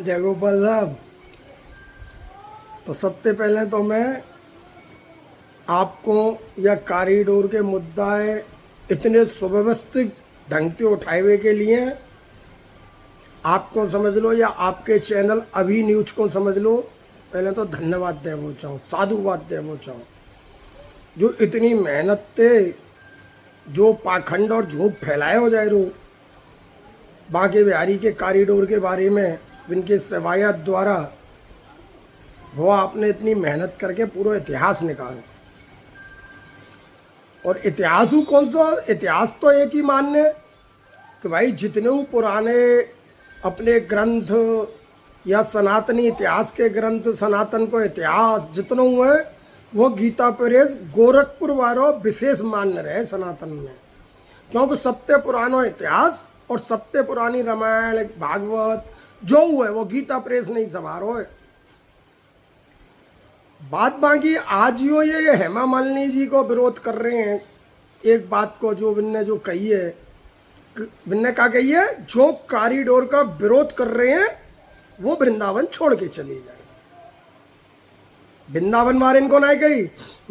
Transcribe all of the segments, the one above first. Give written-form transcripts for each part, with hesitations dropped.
जय गोपाल साहब। तो सबसे पहले तो मैं आपको यह कॉरिडोर के मुद्दे इतने सुव्यवस्थित ढंग से उठाए हुए के लिए आपको समझ लो या आपके चैनल अभी न्यूज को समझ लो, पहले तो धन्यवाद देना चाहूँ, साधुवाद देना चाहूँ। जो इतनी मेहनत से जो पाखंड और झूठ फैलाए हो जाए रो बांके बिहारी के कॉरिडोर के बारे में इनके सेवायत द्वारा, वो आपने इतनी मेहनत करके पूरा इतिहास निकालो। और इतिहास ही कौन सा, इतिहास तो एक ही मानने कि भाई जितने भी पुराने अपने ग्रंथ या सनातनी इतिहास के ग्रंथ, सनातन को इतिहास जितने हुए वो गीता प्रेस गोरखपुर वालों विशेष मान रहे सनातन में, क्योंकि सबसे पुराना इतिहास और सबसे पुरानी रामायण भागवत जो हुए वो गीता प्रेस नहीं संभारो है। बात बाकी आज ये हेमा मालिनी जी को विरोध कर रहे हैं एक बात को, जो विन्ने जो कही है, विन्ने क्या कही है, जो कॉरिडोर का विरोध कर रहे हैं वो वृंदावन छोड़ के चले जाए। वृंदावन वाले इनको नहीं कही,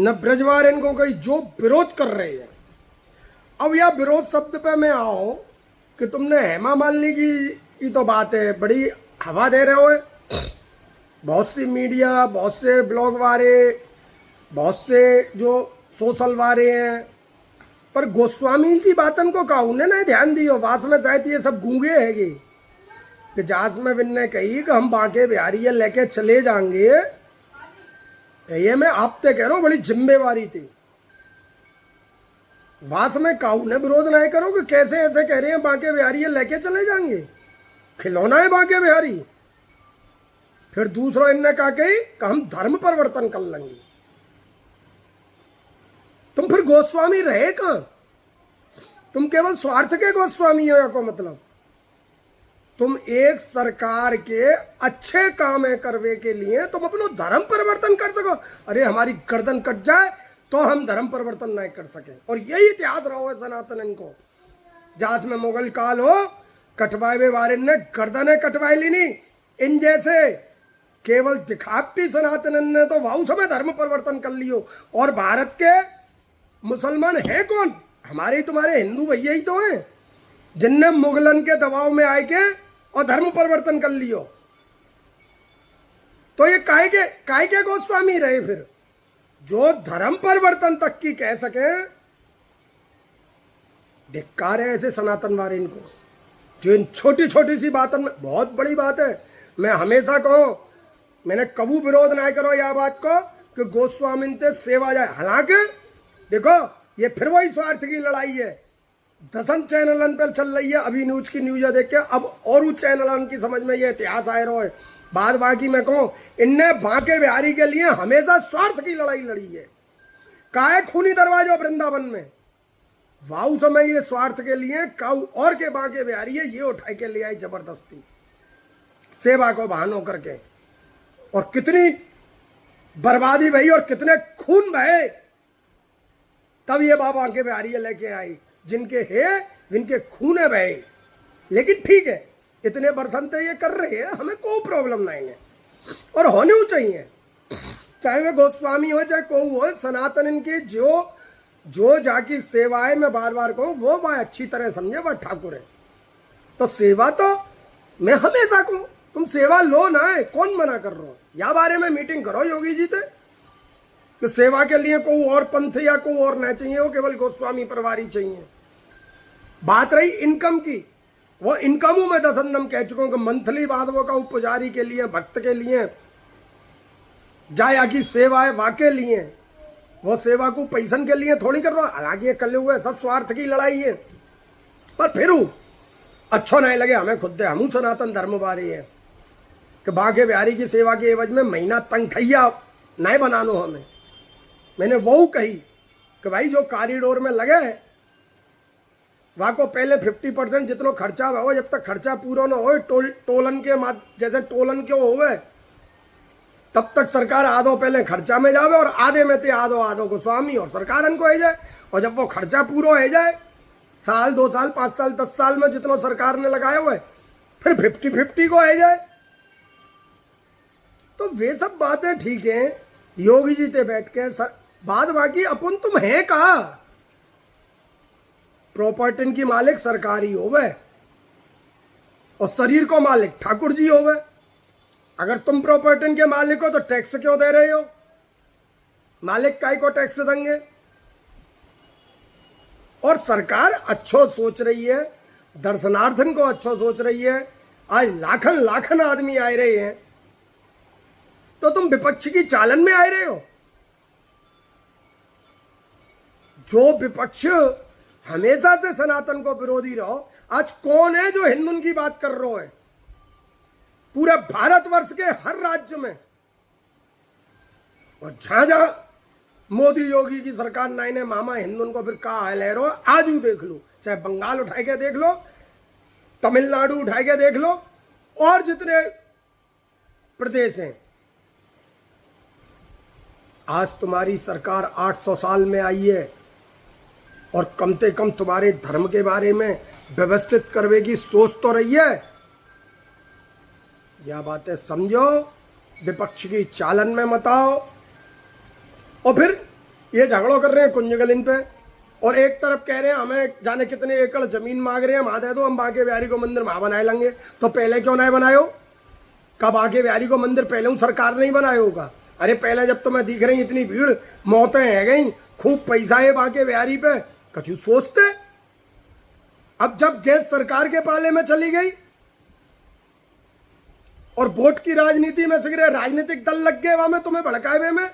न ब्रज वाले इनको कही, जो विरोध कर रहे हैं। अब यह विरोध शब्द पे मैं आओ कि तुमने हेमा मालिनी की तो बात है, बड़ी हवा दे रहे हो। बहुत सी मीडिया, बहुत से ब्लॉग वाले, बहुत से जो सोशल वाले हैं, पर गोस्वामी की बातन को कहा उन्हें नहीं ध्यान दियो। वास में शायद ये सब गूंगे हैगे कि जास में विन्ने कही कि हम बांके बिहारी ये लेके चले जाएंगे, ये मैं आपसे कह रहा हूँ, बड़ी जिम्मेवारी थी। वास में काऊ ने विरोध नहीं करो कि कैसे ऐसे कह रहे हैं बांके बिहारी ये लेके चले जाएंगे, खिलौना है बांके बिहारी। फिर दूसरा इनने कहा कि हम धर्म परिवर्तन कर लेंगे। तुम फिर गोस्वामी रहे कहां? तुम केवल स्वार्थ के गोस्वामी हो या को मतलब तुम एक सरकार के अच्छे काम है करवे के लिए तुम अपनो धर्म परिवर्तन कर सको। अरे हमारी गर्दन कट जाए तो हम धर्म परिवर्तन नहीं कर सके। और यही इतिहास रहा है सनातन इनको, जहां में मुगल काल हो कटवाए वारिन ने गर्दनें कटवाई ली नहीं। इन जैसे केवल दिखावटी सनातन ने तो वाहु समय धर्म परिवर्तन कर लियो। और भारत के मुसलमान हैं कौन? हमारे तुम्हारे हिंदू भैया ही तो हैं जिनने मुगलन के दबाव में आए के और धर्म परिवर्तन कर लियो। तो ये काय के गोस्वामी रहे फिर, जो धर्म परिवर्तन तक की कह सके। धिक्कार है ऐसे सनातन वाले इनको, जो इन छोटी छोटी सी बातों में, बहुत बड़ी बात है। मैं हमेशा कहूं, मैंने कबू विरोध ना करो यह बात को कि गोस्वामी से सेवा जाए। हालांकि देखो ये फिर वही स्वार्थ की लड़ाई है। दसन चैनलन पर चल रही है अभी न्यूज की न्यूज देख के, अब और उस चैनलन की समझ में ये इतिहास आए रहो है। बाद बाकी मैं कहूँ, इनने बांके बिहारी के लिए हमेशा स्वार्थ की लड़ाई लड़ी है। काहे खूनी दरवाजा वृंदावन में वाहु समय ये स्वार्थ के लिए काऊ और के बांके बिहारी है ये उठा के ले आई जबरदस्ती सेवा को बहानों करके। और कितनी बर्बादी भई और कितने खून बहे, तब ये बाबा बांके बिहारी लेके आई जिनके है जिनके खून है बहे। लेकिन ठीक है, इतने बरसनते ये कर रहे हैं, हमें कोई प्रॉब्लम नहीं है और होने ही चाहिए। चाहे वे गोस्वामी हो चाहे कोई हो, सनातन इनके जो जाकी सेवाएं मैं बार बार कहूँ वो वह अच्छी तरह समझे, वह ठाकुर है। तो सेवा तो मैं हमेशा कहूँ तुम सेवा लो ना है, कौन मना कर रहा हो। या बारे में मीटिंग करो योगी जी थे कि सेवा के लिए कोई और पंथ या कोई और नहीं चाहिए, वो केवल गोस्वामी परिवार ही चाहिए। बात रही इनकम की, वो इनकमों में दसंदम कह चुका हूं कि मंथली बाधवों का पुजारी के लिए, भक्त के लिए, जाया की सेवा है वाके लिए, वो सेवा को पैसन के लिए थोड़ी कर रहा है। हालांकि कल हुए सब स्वार्थ की लड़ाई है, पर फिर अच्छो नहीं लगे हमें खुद हम सनातन धर्म वाले हैं कि बांके बिहारी की सेवा के एवज में महीना तंगठैया नहीं बनानो हमें। मैंने वो कही कि भाई जो कॉरिडोर में लगे वहाँ को पहले 50% जितना खर्चा हो, जब तक खर्चा पूरा ना हो टोलन के जैसे टोलन के होवे तब तक सरकार आधो पहले खर्चा में जावे और आधे में ते आधो गोस्वामी और सरकार इनको हो जाए। और जब वो खर्चा पूरा हो जाए, साल 2 साल 5 साल 10 साल में जितना सरकार ने लगाए हुए, फिर 50-50 को हो जाए। तो वे सब बातें ठीक हैं, योगी जी ते बैठ के सर बाद बाकी अपन तुम है कहा, प्रॉपर्टी की मालिक सरकार ही होवे और शरीर को मालिक ठाकुर जी होवे। अगर तुम प्रॉपर्टी के मालिक हो तो टैक्स क्यों दे रहे हो? मालिक काय को टैक्स देंगे? और सरकार अच्छो सोच रही है, दर्शनार्थन को अच्छो सोच रही है। आज लाखन लाखन आदमी आ रहे हैं तो तुम विपक्ष की चालन में आ रहे हो। जो विपक्ष हमेशा से सनातन को विरोधी रहो, आज कौन है जो हिंदुओं की बात कर रहा है? पूरे भारतवर्ष के हर राज्य में और जहां जहां मोदी योगी की सरकार नहीं ने मामा हिंदुओं को फिर कहा है लहरो, आज ही देख लो, चाहे बंगाल उठाए के देख लो, तमिलनाडु उठाए के देख लो, और जितने प्रदेश हैं। आज तुम्हारी सरकार 800 साल में आई है और कम से कम तुम्हारे धर्म के बारे में व्यवस्थित करने की सोच तो रही है। यह बातें समझो, विपक्ष की चालन में मत आओ। और फिर ये झगड़ो कर रहे हैं कुंजगलिन पे, और एक तरफ कह रहे हैं हमें जाने कितने एकड़ जमीन मांग रहे हैं, वहां दे दो, हम बांके बिहारी को मंदिर वहां बनाए लेंगे। तो पहले क्यों नहीं बनायो? कब बांके बिहारी को मंदिर पहले हूँ सरकार नहीं बनाया होगा? अरे पहले जब तुम्हें दिख रही इतनी भीड़, मौतें है गई, खूब पैसा है बांके बिहारी पे, कछु सोचते। अब जब गैस सरकार के पाले में चली गई और वोट की राजनीति में से राजनीतिक दल लग गए वहां में तुम्हें भड़काए में